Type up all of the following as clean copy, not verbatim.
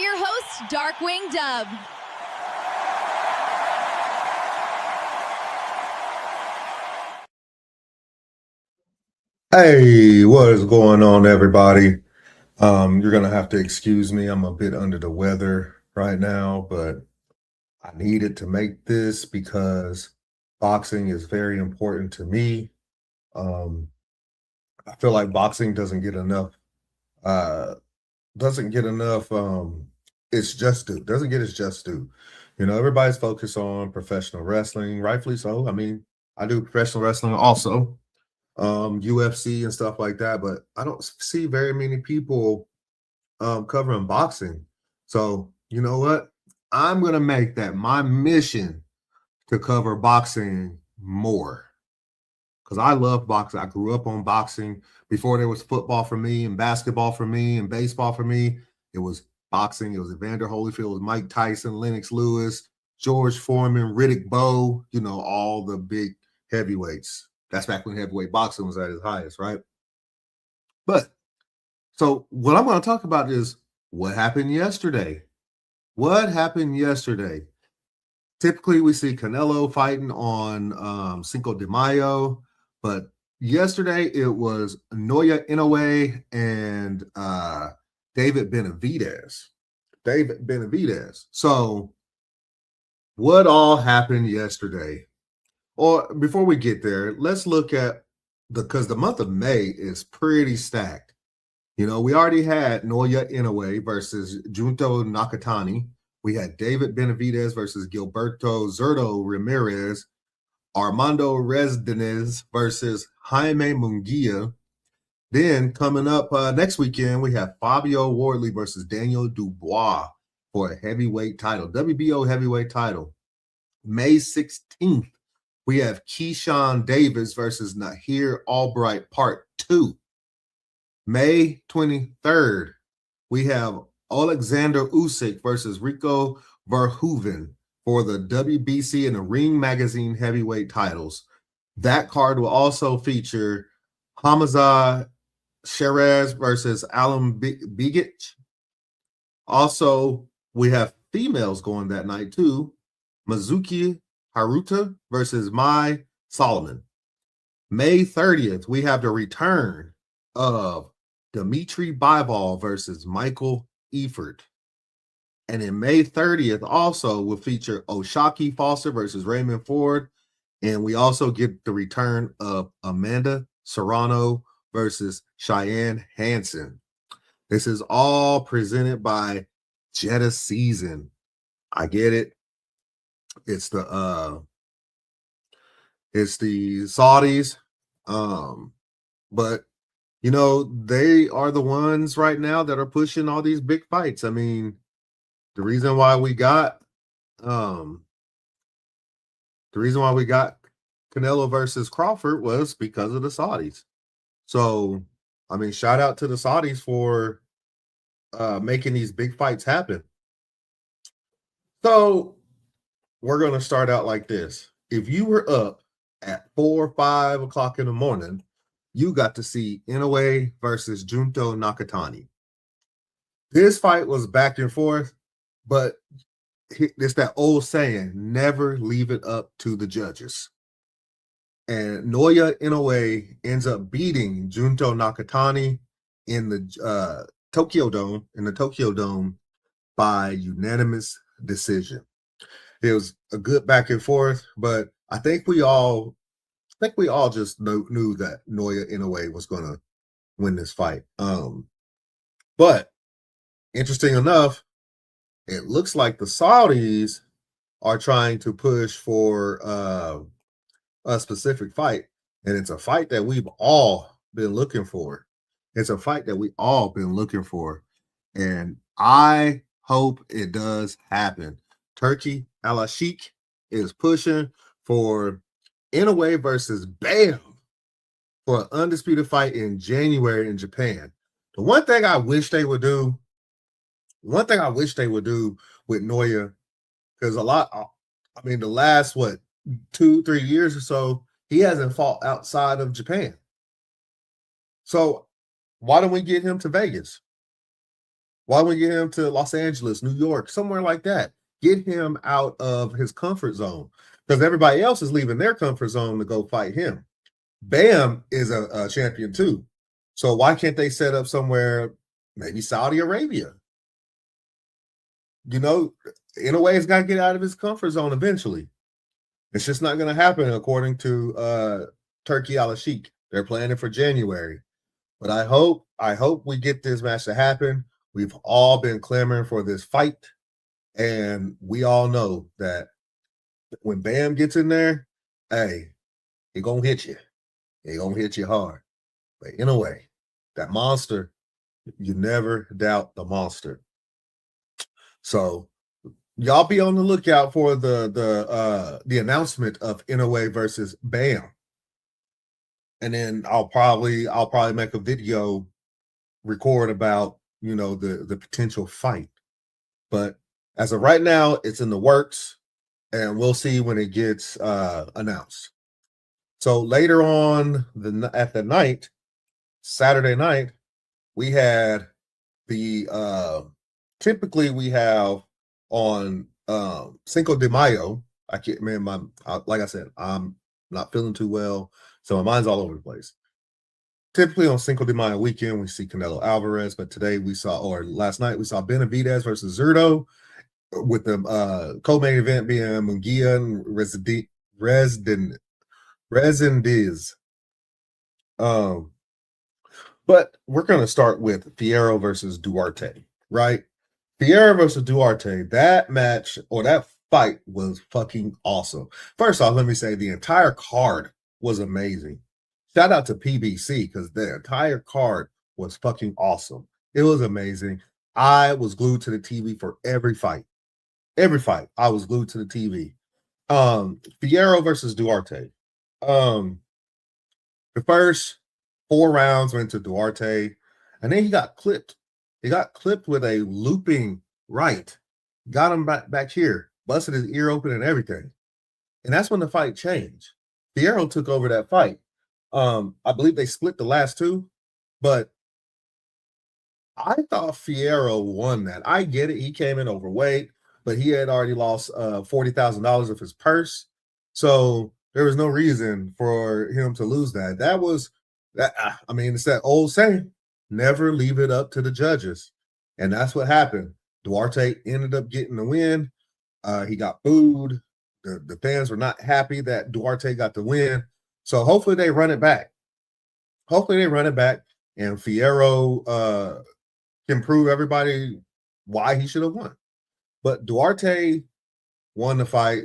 your host, DarkwingDubb. Hey, what is going on, everybody? You're gonna have to excuse me. I'm a bit under the weather right now, but I needed to make this because boxing is very important to me. Um, I feel like boxing uh doesn't get enough its just due, doesn't get its just due. Everybody's focused on professional wrestling, rightfully so. I mean, I do professional wrestling also, UFC and stuff like that, but I don't see very many people covering boxing. So, you know what? I'm gonna make that my mission to cover boxing more because I love boxing. I grew up on boxing. Before there was football for me and basketball for me and baseball for me, it was boxing. It was Evander Holyfield, it was Mike Tyson, Lennox Lewis, George Foreman, Riddick Bowe, all the big heavyweights. That's back when heavyweight boxing was at its highest, right? But so what I'm going to talk about is what happened yesterday. What happened yesterday? Typically, we see Canelo fighting on Cinco de Mayo, but yesterday it was Naoya Inoue and David Benavidez. David Benavidez. So, what all happened yesterday? Or before we get there, let's look at because the month of May is pretty stacked. We already had Naoya Inoue versus Junto Nakatani. We had David Benavidez versus Gilberto Ramirez, Armando Reséndiz versus Jaime Munguía. Then coming up next weekend, we have Fabio Wardley versus Daniel Dubois for a heavyweight title, WBO heavyweight title. May 16th, we have Keyshawn Davis versus Nahir Albright Part 2. May 23rd, we have Alexander Usyk versus Rico Verhoeven for the WBC and the Ring Magazine heavyweight titles. That card will also feature Hamza Sheraz versus Alan Bigic. Also, we have females going that night too. Mizuki Haruta versus Mai Solomon. May 30th, we have the return of Dimitri Bivol versus Michael Eifert. And in May 30th, also will feature Oshaki Foster versus Raymond Ford. And we also get the return of Amanda Serrano versus Cheyenne Hansen. This is all presented by Jeddah Season. I get it. It's the Saudis. But they are the ones right now that are pushing all these big fights. I mean, the reason why we got Canelo versus Crawford was because of the Saudis. So, I mean, shout out to the Saudis for making these big fights happen. So, we're going to start out like this. If you were up at 4 or 5 o'clock in the morning, you got to see Inoue versus Junto Nakatani. This fight was back and forth, but it's that old saying, never leave it up to the judges. And Naoya Inoue ends up beating Junto Nakatani in the Tokyo Dome by unanimous decision. It was a good back and forth, but I think we all just knew that Naoya Inoue was going to win this fight. But interesting enough, it looks like the Saudis are trying to push for a specific fight, and it's a fight that we've all been looking for. And I hope it does happen. Turkey Al-Ashik is pushing for Inoue versus Bam for an undisputed fight in January in Japan. The one thing I wish they would do with Naoya, because the last 2-3 years or so, he hasn't fought outside of Japan. So why don't we get him to Vegas? Why don't we get him to Los Angeles, New York, somewhere like that? Get him out of his comfort zone because everybody else is leaving their comfort zone to go fight him. Bam is a champion too. So why can't they set up somewhere, maybe Saudi Arabia? You know, Inoue has got to get out of his comfort zone eventually. It's just not going to happen according to Turkey Al Sheikh. They're planning for January. But I hope we get this match to happen. We've all been clamoring for this fight. And we all know that when Bam gets in there, hey, he gonna hit you. He gonna hit you hard. But Inoue, that monster, you never doubt the monster. So y'all be on the lookout for the announcement of Inoue versus Bam. And then I'll probably make a video record about, you know, the potential fight. But as of right now, it's in the works, and we'll see when it gets announced. So later on at the night, Saturday night, we had the typically we have on Cinco de Mayo. I can't remember like I said, I'm not feeling too well, so my mind's all over the place. Typically on Cinco de Mayo weekend, we see Canelo Alvarez, but today last night we saw Benavidez versus Zurdo, with the co-main event being Munguía and Reséndiz. But we're going to start with Fierro versus Duarte, right? Fierro versus Duarte, that match or that fight was fucking awesome. First off, let me say the entire card was amazing. Shout out to PBC because the entire card was fucking awesome. It was amazing. I was glued to the TV for every fight. Every fight, I was glued to the TV. Fierro versus Duarte. The first 4 rounds went to Duarte, and then he got clipped. He got clipped with a looping right. Got him back here, busted his ear open and everything. And that's when the fight changed. Fierro took over that fight. I believe they split the last 2, but I thought Fierro won that. I get it. He came in overweight, but he had already lost $40,000 of his purse. So there was no reason for him to lose that. That was that. I mean, it's that old saying, never leave it up to the judges. And that's what happened. Duarte ended up getting the win. He got booed. The fans were not happy that Duarte got the win. So hopefully they run it back. And Fierro can prove everybody why he should have won. But Duarte won the fight,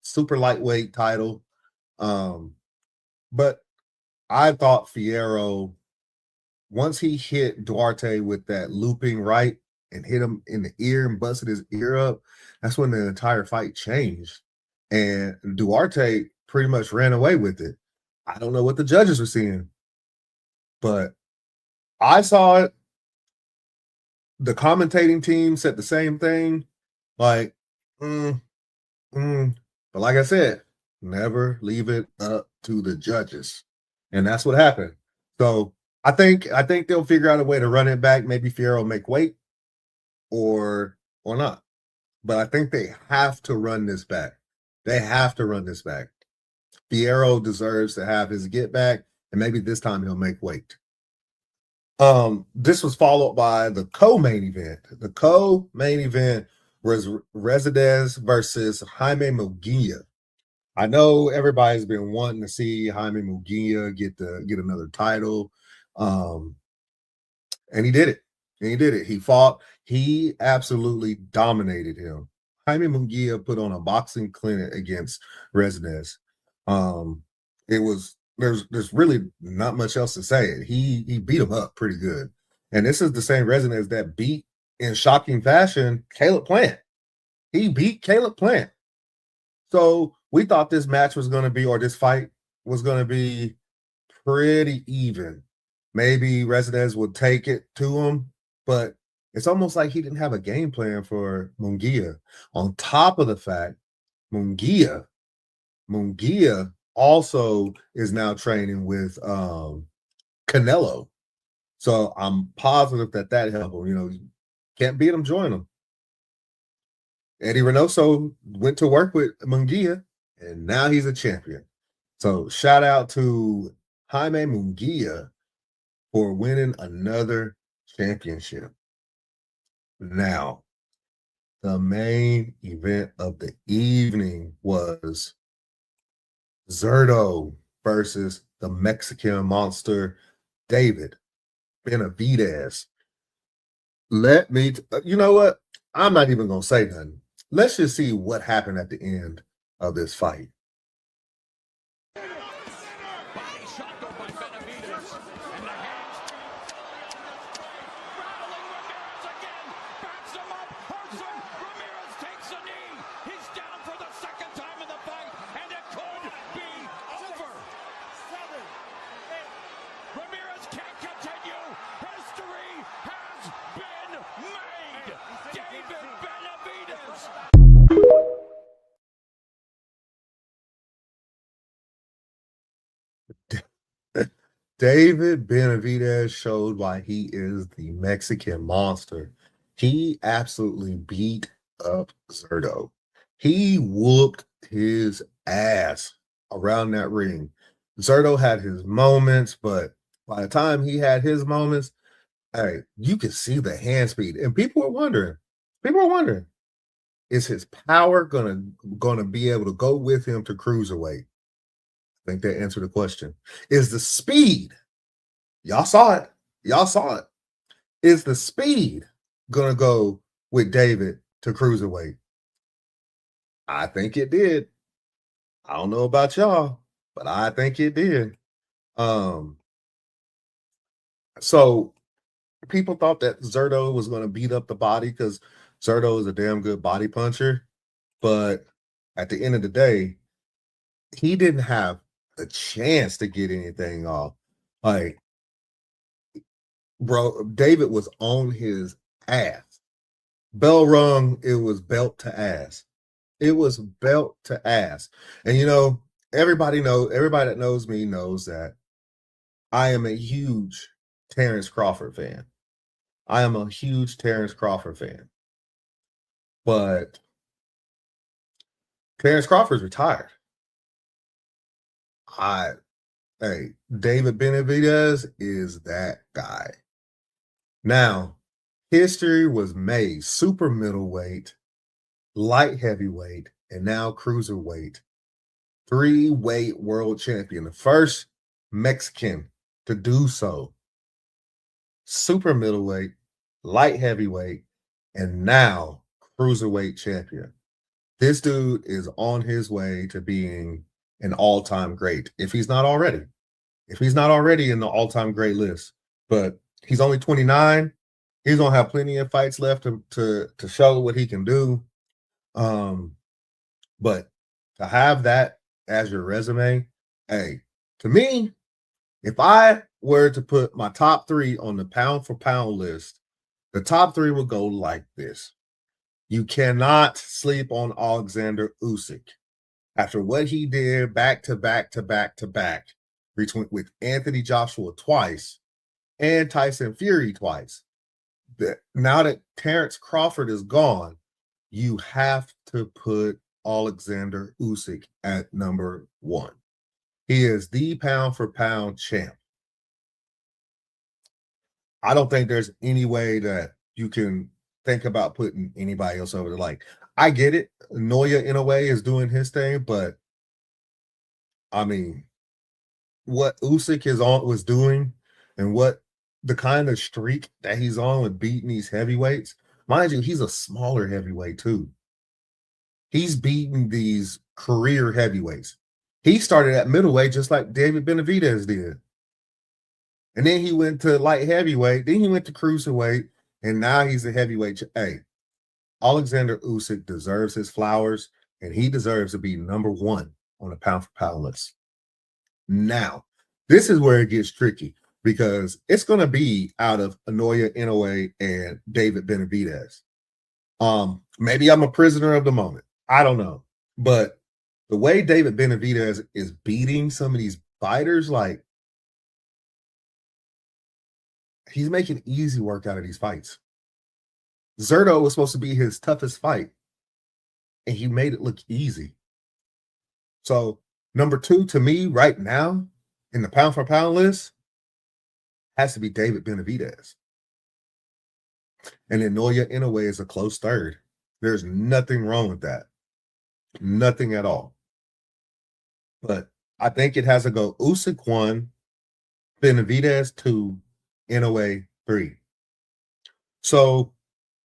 super lightweight title. But I thought Fierro, once he hit Duarte with that looping right and hit him in the ear and busted his ear up, that's when the entire fight changed. And Duarte pretty much ran away with it. I don't know what the judges were seeing, but I saw it. The commentating team said the same thing. Like, but like I said, never leave it up to the judges. And that's what happened. So I think they'll figure out a way to run it back. Maybe Fierro make weight or not. But I think they have to run this back. Fierro deserves to have his get back, and maybe this time he'll make weight. This was followed by the co-main event. The co-main event was Reséndiz versus Jaime Munguía. I know everybody's been wanting to see Jaime Munguía get another title. And he did it. He fought. He absolutely dominated him. Jaime Munguía put on a boxing clinic against Reséndiz. There's really not much else to say. He beat him up pretty good. And this is the same Reséndiz that beat in shocking fashion Caleb Plant. He beat Caleb Plant. So we thought this match was going to be, or this fight was going to be pretty even. Maybe Reséndiz would take it to him, but it's almost like he didn't have a game plan for Munguía. On top of the fact, Munguía also is now training with Canelo. So I'm positive that helped him. You know, Can't beat him, join him. Eddie Reynoso went to work with Munguía, and now he's a champion. So shout out to Jaime Munguía for winning another championship. Now, the main event of the evening was Zerto versus the Mexican monster David Benavidez. You know what? I'm not even going to say nothing. Let's just see what happened at the end of this fight. Body shot by Benavidez. And the hands. Rattling Ramirez again. Backs him up. Hurts him. Ramirez takes a knee. He's down for the second time in the fight. And it could be over. 7, 8. Ramirez can't continue. History has been made. David Benavidez. David Benavidez showed why he is the Mexican monster. He absolutely beat up Zerto. He whooped his ass around that ring. Zerto had his moments, but by the time he had his moments, hey, you could see the hand speed. And people were wondering, is his power gonna be able to go with him to cruiserweight? I think that answered the question. Is the speed, y'all saw it, is the speed gonna go with David to cruiserweight? I think it did. I don't know about y'all, but I think it did. So people thought that Zerto was going to beat up the body because Zerto is a damn good body puncher. But at the end of the day, he didn't have a chance to get anything off. Like, bro, David was on his ass. Bell rung, it was belt to ass. It was belt to ass. And you know, everybody that knows me knows that I am a huge Terrence Crawford fan. I am a huge Terrence Crawford fan. But Terrence Crawford's retired. Hey, David Benavidez is that guy. Now, history was made super middleweight, light heavyweight, and now cruiserweight. 3-weight world champion, the first Mexican to do so. Super middleweight, light heavyweight, and now cruiserweight champion. This dude is on his way to being an all-time great. If he's not already in the all-time great list, but he's only 29. He's gonna have plenty of fights left to show what he can do. But to have that as your resume, hey, to me, if I were to put my top 3 on the pound for pound list, the top 3 would go like this. You cannot sleep on Alexander Usyk. After what he did back to back with Anthony Joshua twice and Tyson Fury twice. Now that Terrence Crawford is gone, you have to put Alexander Usyk at number 1. He is the pound for pound champ. I don't think there's any way that you can think about putting anybody else over the like. I get it. Naoya Inoue is doing his thing, but I mean, what Usyk was doing and what the kind of streak that he's on with beating these heavyweights, mind you, he's a smaller heavyweight too. He's beating these career heavyweights. He started at middleweight just like David Benavidez did. And then he went to light heavyweight, then he went to cruiserweight, and now he's a heavyweight. Hey, Alexander Usyk deserves his flowers, and he deserves to be number 1 on the pound for pound list. Now, this is where it gets tricky because it's going to be out of Naoya Inoue and David Benavidez. Maybe I'm a prisoner of the moment. I don't know. But the way David Benavidez is beating some of these fighters, like, he's making easy work out of these fights. Zerto was supposed to be his toughest fight, and he made it look easy. So number 2 to me right now in the pound for pound list has to be David Benavidez. And then Naoya Inoue is a close third. There's nothing wrong with that. Nothing at all. But I think it has to go Usyk 1, Benavidez 2, Inoue 3. So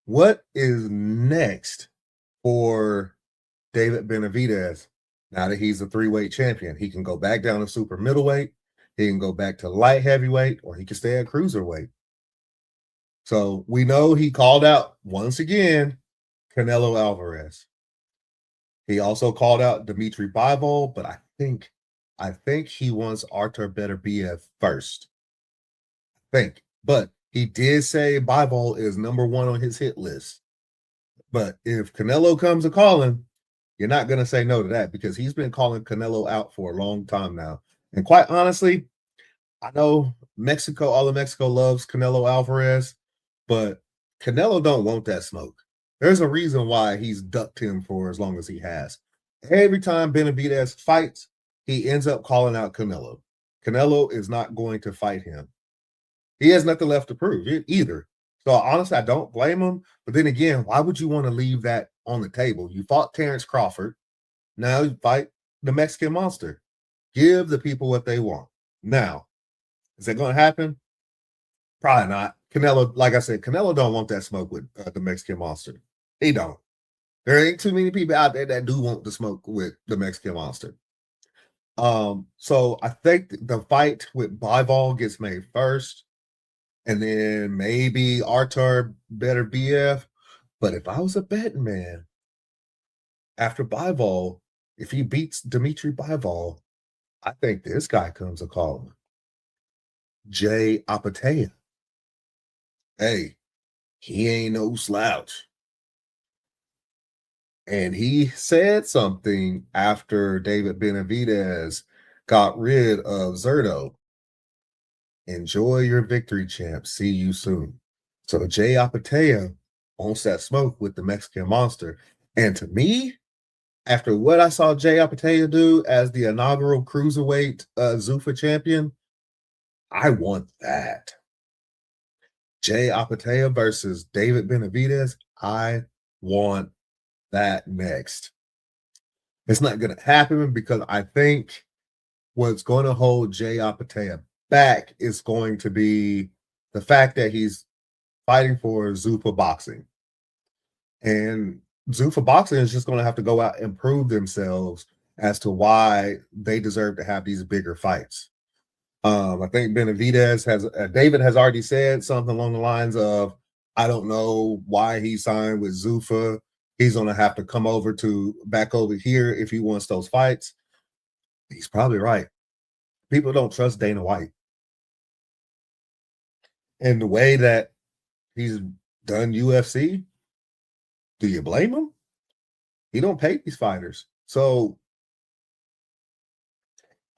what is next for David Benavidez now that he's a 3-weight champion? He can go back down to super middleweight, he can go back to light heavyweight, or he can stay at cruiserweight. So we know he called out once again Canelo Alvarez. He also called out Dimitri Bivol, but I think he wants Artur Beterbiev first. But he did say Bivol is number 1 on his hit list. But if Canelo comes a calling, you're not going to say no to that, because he's been calling Canelo out for a long time now. And quite honestly, I know Mexico, all of Mexico loves Canelo Alvarez, but Canelo don't want that smoke. There's a reason why he's ducked him for as long as he has. Every time Benavidez fights, he ends up calling out Canelo. Canelo is not going to fight him. He has nothing left to prove either. So honestly, I don't blame him. But then again, why would you want to leave that on the table? You fought Terrence Crawford. Now you fight the Mexican Monster. Give the people what they want. Now, is that going to happen? Probably not. Canelo, like I said, Canelo don't want that smoke with the Mexican Monster. He don't. There ain't too many people out there that do want the smoke with the Mexican Monster. So I think the fight with Bivol gets made first, and then maybe Artur Beterbiev. But if I was a betting man, after Bivol, if he beats Dimitri Bivol, I think this guy comes a calling. Jay Apataya. Hey, he ain't no slouch. And he said something after David Benavidez got rid of Zerto. Enjoy your victory, champ. See you soon. So Jay Apataya wants that smoke with the Mexican Monster. And to me, after what I saw Jay Apataya do as the inaugural cruiserweight Zuffa champion, I want that. Jay Apataya versus David Benavidez, I want that next. It's not going to happen because I think what's going to hold Jay Apataya back is going to be the fact that he's fighting for Zuffa Boxing. And Zuffa Boxing is just going to have to go out and prove themselves as to why they deserve to have these bigger fights. I think David has already said something along the lines of, I don't know why he signed with Zuffa. He's going to have to come back over here if he wants those fights. He's probably right. People don't trust Dana White. And the way that he's done UFC, do you blame him? He don't pay these fighters. So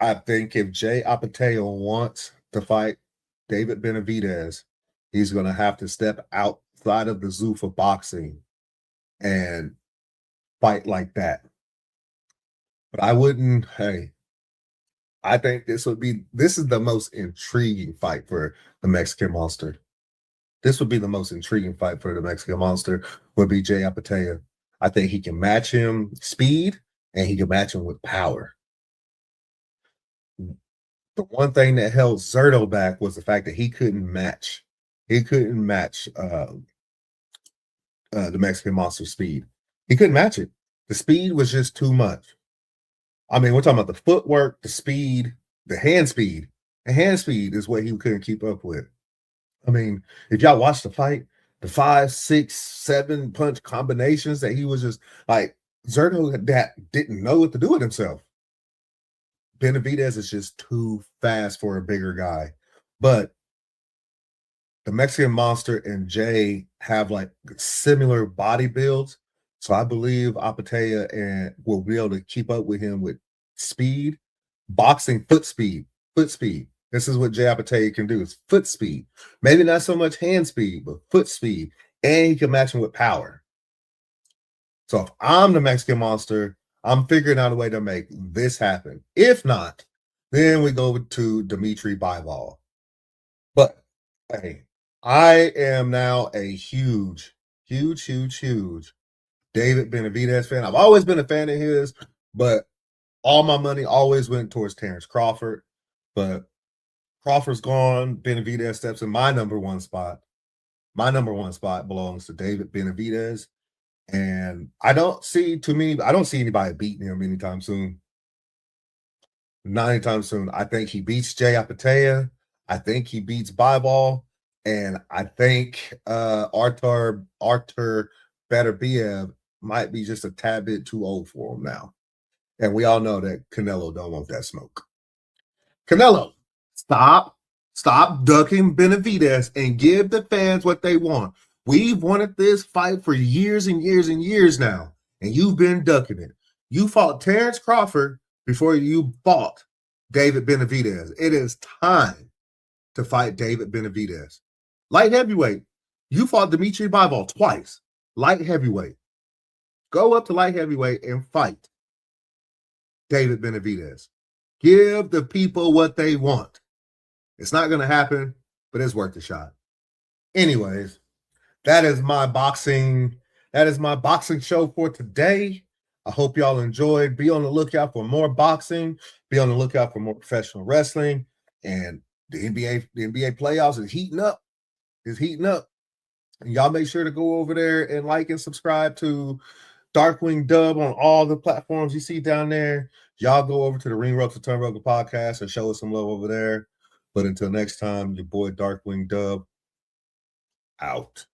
I think if Jay Apataya wants to fight David Benavidez, he's going to have to step outside of the Zuffa Boxing and fight like that. But I wouldn't, I think this is the most intriguing fight for the Mexican Monster. This would be the most intriguing fight for the Mexican Monster, would be Jay Apataya. I think he can match him speed, and he can match him with power. The one thing that held Zerto back was the fact that he couldn't match the Mexican Monster speed. He couldn't match it. The speed was just too much. I mean, we're talking about the footwork, the speed, the hand speed. The hand speed is what he couldn't keep up with. I mean, if y'all watch the fight, the 5, 6, 7 punch combinations that he was just like, Zerto that didn't know what to do with himself. Benavidez is just too fast for a bigger guy. But the Mexican Monster and Jay have like similar body builds. So I believe Apataya will be able to keep up with him with speed, boxing, foot speed. This is what Jay Apataya can do, is foot speed. Maybe not so much hand speed, but foot speed. and he can match him with power. So if I'm the Mexican Monster, I'm figuring out a way to make this happen. If not, then we go to Dimitri Bivol. But hey, I am now a huge David Benavidez fan. I've always been a fan of his, but all my money always went towards Terrence Crawford. But Crawford's gone. Benavidez steps in my number one spot. My number one spot belongs to David Benavidez. And I don't see anybody beating him anytime soon. Not anytime soon. I think he beats Jay Apatea. I think he beats Bivol. And I think Artur Beterbiev might be just a tad bit too old for him now. And we all know that Canelo don't want that smoke. Canelo, stop ducking Benavidez and give the fans what they want. We've wanted this fight for years and years and years now, and you've been ducking it. You fought Terrence Crawford before you fought David Benavidez. It is time to fight David Benavidez. Light heavyweight, you fought Dimitri Bivol twice. Light heavyweight. Go up to light heavyweight and fight David Benavidez. Give the people what they want. It's not going to happen, but it's worth a shot. Anyways, that is my boxing show for today. I hope y'all enjoyed. Be on the lookout for more boxing. Be on the lookout for more professional wrestling. And the NBA playoffs is heating up. And y'all make sure to go over there and like and subscribe to DarkwingDubb on all the platforms you see down there. Y'all go over to the Ring Ropes and Turnbuckle podcast and show us some love over there. But until next time, your boy DarkwingDubb out.